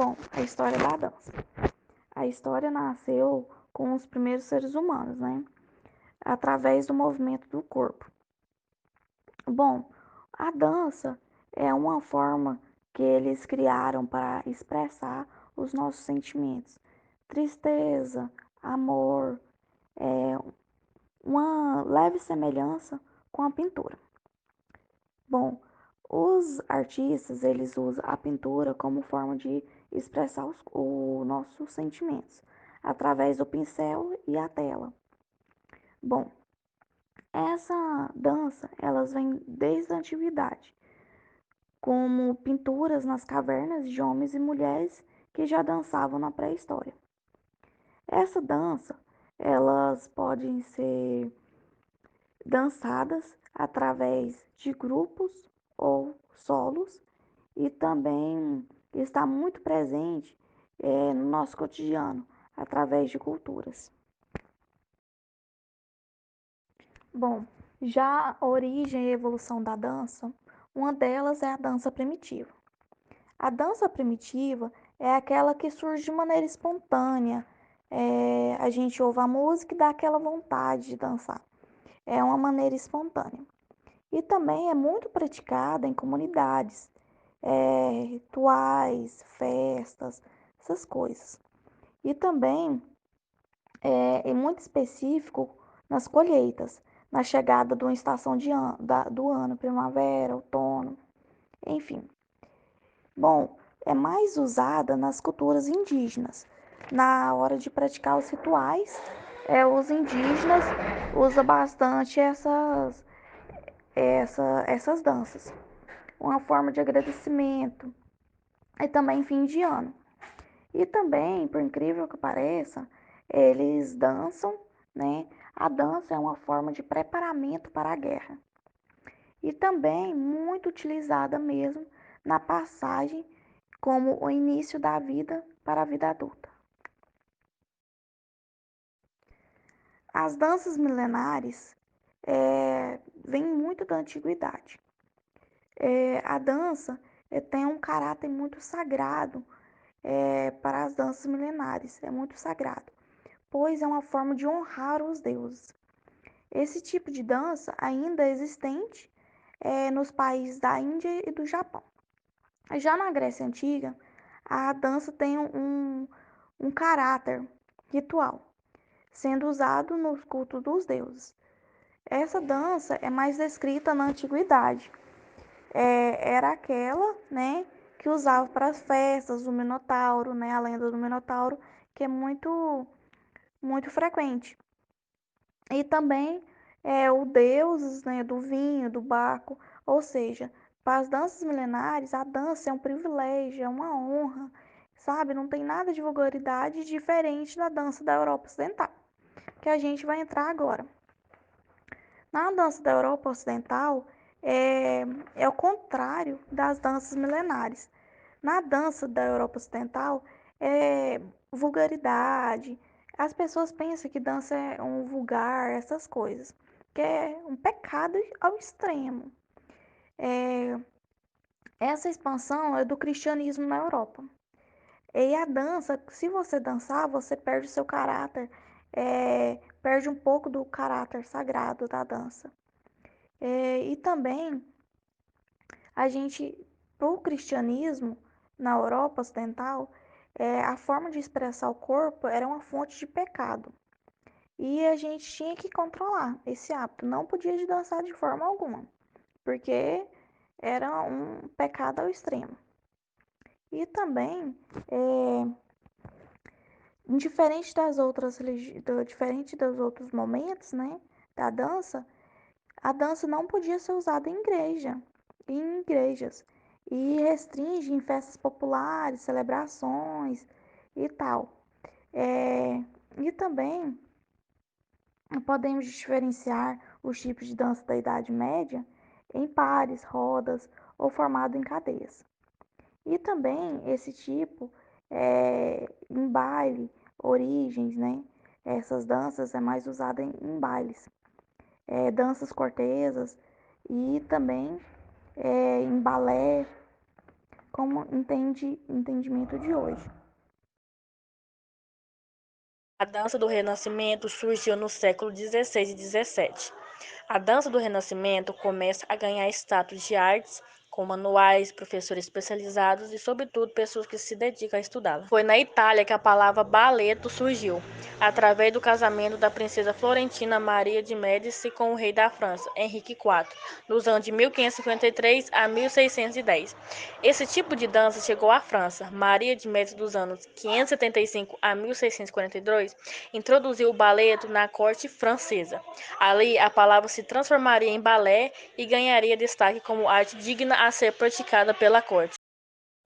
Bom, a história da dança. A história nasceu com os primeiros seres humanos, né? Através do movimento do corpo. Bom, a dança é uma forma que eles criaram para expressar os nossos sentimentos. Tristeza, amor, é uma leve semelhança com a pintura. Bom, os artistas, eles usam a pintura como forma de expressar os nossos sentimentos, através do pincel e a tela. Bom, essa dança, elas vêm desde a antiguidade, como pinturas nas cavernas de homens e mulheres que já dançavam na pré-história. Essa dança, elas podem ser dançadas através de grupos ou solos e também está muito presente no nosso cotidiano, através de culturas. Bom, já a origem e evolução da dança, uma delas é a dança primitiva. A dança primitiva é aquela que surge de maneira espontânea. A gente ouve a música e dá aquela vontade de dançar. É uma maneira espontânea. E também é muito praticada em comunidades, rituais, festas, essas coisas. E também é muito específico nas colheitas, na chegada de uma estação do ano, primavera, outono, enfim. Bom, é mais usada nas culturas indígenas. Na hora de praticar os rituais, os indígenas usam bastante essas danças. Uma forma de agradecimento e também fim de ano. E também, por incrível que pareça, eles dançam, né? A dança é uma forma de preparamento para a guerra. E também muito utilizada mesmo na passagem como o início da vida para a vida adulta. As danças milenares vêm muito da antiguidade. A dança tem um caráter muito sagrado para as danças milenares, é muito sagrado, pois é uma forma de honrar os deuses. Esse tipo de dança ainda é existente nos países da Índia e do Japão. Já na Grécia Antiga, a dança tem um caráter ritual, sendo usado nos cultos dos deuses. Essa dança é mais descrita na antiguidade. Era aquela, né, que usava para as festas do Minotauro, né, a lenda do Minotauro, que é muito frequente. E também o deus, né, do vinho, do barco, ou seja, para as danças milenares, a dança é um privilégio, é uma honra, sabe? Não tem nada de vulgaridade diferente da dança da Europa Ocidental, que a gente vai entrar agora. Na dança da Europa Ocidental, é o contrário das danças milenares. Na dança da Europa Ocidental, é vulgaridade. As pessoas pensam que dança é um vulgar, essas coisas, que é um pecado ao extremo. É, essa expansão é do cristianismo na Europa. E a dança, se você dançar, você perde o seu caráter, perde um pouco do caráter sagrado da dança. E também a gente, para o cristianismo na Europa Ocidental, a forma de expressar o corpo era uma fonte de pecado. E a gente tinha que controlar esse hábito, não podia de dançar de forma alguma, porque era um pecado ao extremo. E também, diferente dos outros momentos, né, da dança, a dança não podia ser usada em igrejas, e restringe em festas populares, celebrações e tal. E também podemos diferenciar os tipos de dança da Idade Média em pares, rodas ou formado em cadeias. E também esse tipo em baile, origens, né? Essas danças é mais usada em bailes, danças cortesas e também em balé, como entendimento de hoje. A dança do Renascimento surgiu no século XVI e XVII. A dança do Renascimento começa a ganhar status de artes, com manuais, professores especializados e, sobretudo, pessoas que se dedicam a estudá-la. Foi na Itália que a palavra balletto surgiu, através do casamento da princesa florentina Maria de Médici com o rei da França, Henrique IV, nos anos de 1553 a 1610. Esse tipo de dança chegou à França. Maria de Médici, dos anos 575 a 1642, introduziu o balleto na corte francesa. Ali, a palavra se transformaria em balé e ganharia destaque como arte digna a ser praticada pela corte.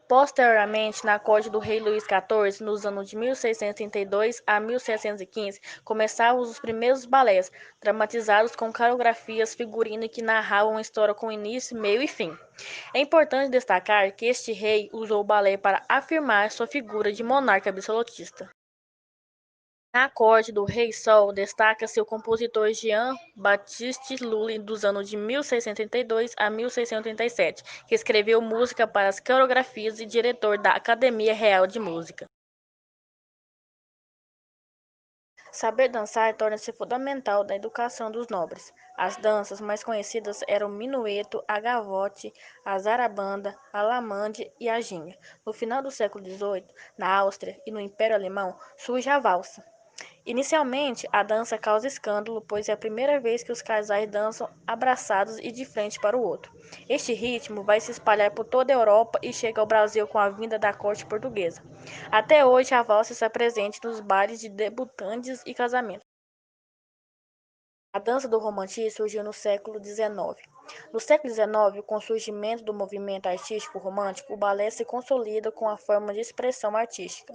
Posteriormente, na corte do rei Luís XIV, nos anos de 1632 a 1715, começaram os primeiros balés, dramatizados com coreografias, figurino que narravam uma história com início, meio e fim. É importante destacar que este rei usou o balé para afirmar sua figura de monarca absolutista. Na corte do Rei Sol, destaca-se o compositor Jean-Baptiste Lully, dos anos de 1632 a 1637, que escreveu música para as coreografias e diretor da Academia Real de Música. Saber dançar torna-se fundamental da educação dos nobres. As danças mais conhecidas eram o minueto, a gavotte, a zarabanda, a lamande e a ginga. No final do século XVIII, na Áustria e no Império Alemão, surge a valsa. Inicialmente, a dança causa escândalo, pois é a primeira vez que os casais dançam abraçados e de frente para o outro. Este ritmo vai se espalhar por toda a Europa e chega ao Brasil com a vinda da corte portuguesa. Até hoje, a valsa está presente nos bailes de debutantes e casamentos. A dança do romantismo surgiu no século XIX. No século XIX, com o surgimento do movimento artístico romântico, o balé se consolida com a forma de expressão artística.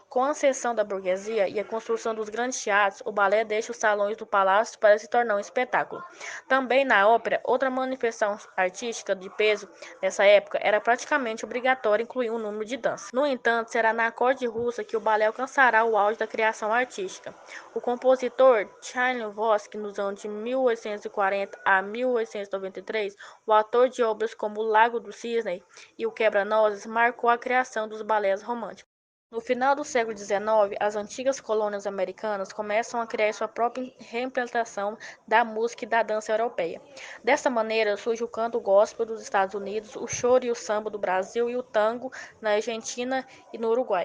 Com a ascensão da burguesia e a construção dos grandes teatros, o balé deixa os salões do palácio para se tornar um espetáculo. Também na ópera, outra manifestação artística de peso nessa época, era praticamente obrigatório incluir um número de dança. No entanto, será na corte russa que o balé alcançará o auge da criação artística. O compositor Tchaikovsky, nos anos de 1840 a 1893, o autor de obras como O Lago do Cisne e O Quebra-Nozes, marcou a criação dos balés românticos. No final do século XIX, as antigas colônias americanas começam a criar sua própria reimplantação da música e da dança europeia. Dessa maneira, surge o canto gospel dos Estados Unidos, o choro e o samba do Brasil e o tango na Argentina e no Uruguai.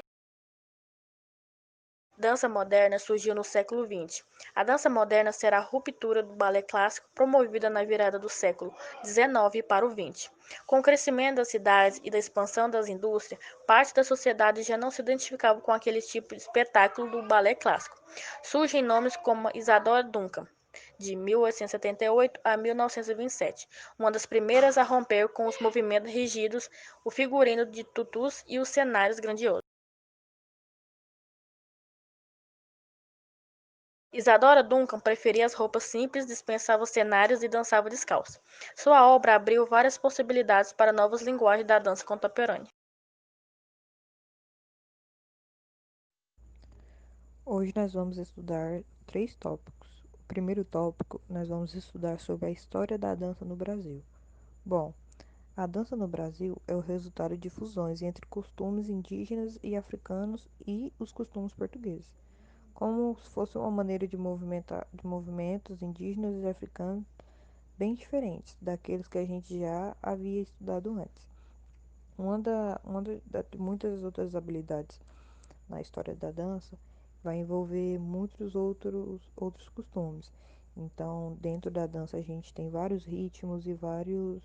Dança moderna surgiu no século XX. A dança moderna será a ruptura do balé clássico promovida na virada do século XIX para o XX. Com o crescimento das cidades e da expansão das indústrias, parte da sociedade já não se identificava com aquele tipo de espetáculo do balé clássico. Surgem nomes como Isadora Duncan, de 1878 a 1927, uma das primeiras a romper com os movimentos rígidos, o figurino de tutus e os cenários grandiosos. Isadora Duncan preferia as roupas simples, dispensava os cenários e dançava descalça. Sua obra abriu várias possibilidades para novas linguagens da dança contemporânea. Hoje nós vamos estudar três tópicos. O primeiro tópico, nós vamos estudar sobre a história da dança no Brasil. Bom, a dança no Brasil é o resultado de fusões entre costumes indígenas e africanos e os costumes portugueses, como se fosse uma maneira de movimentar de movimentos indígenas e africanos bem diferentes daqueles que a gente já havia estudado antes. De muitas outras habilidades na história da dança vai envolver muitos outros costumes. Então, dentro da dança a gente tem vários ritmos e vários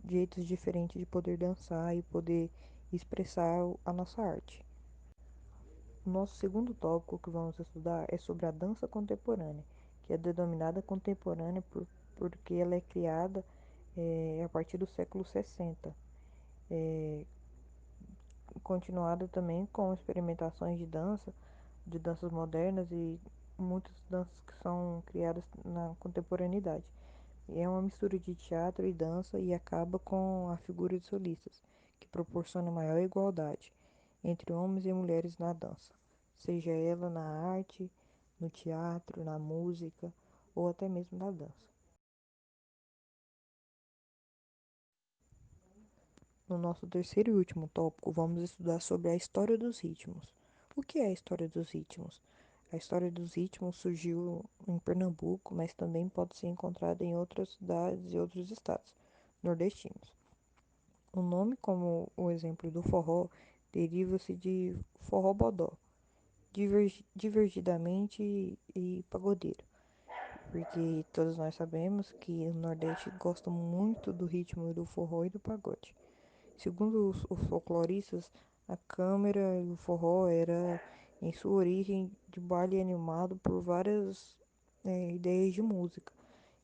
jeitos diferentes de poder dançar e poder expressar a nossa arte. O nosso segundo tópico que vamos estudar é sobre a dança contemporânea, que é denominada contemporânea porque ela é criada a partir do século 60, continuada também com experimentações de danças modernas e muitas danças que são criadas na contemporaneidade. É uma mistura de teatro e dança e acaba com a figura de solistas, que proporciona maior igualdade entre homens e mulheres na dança, seja ela na arte, no teatro, na música ou até mesmo na dança. No nosso terceiro e último tópico, vamos estudar sobre a história dos ritmos. O que é a história dos ritmos? A história dos ritmos surgiu em Pernambuco, mas também pode ser encontrada em outras cidades e outros estados nordestinos. O nome, como o exemplo do forró, deriva-se de forró-bodó, divergidamente e pagodeiro, porque todos nós sabemos que o Nordeste gosta muito do ritmo do forró e do pagode. Segundo os folcloristas, a câmara e o forró era, em sua origem, de baile animado por várias ideias de música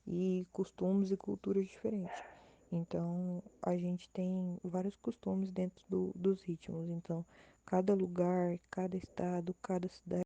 e costumes e culturas diferentes. Então, a gente tem vários costumes dentro dos ritmos. Então, cada lugar, cada estado, cada cidade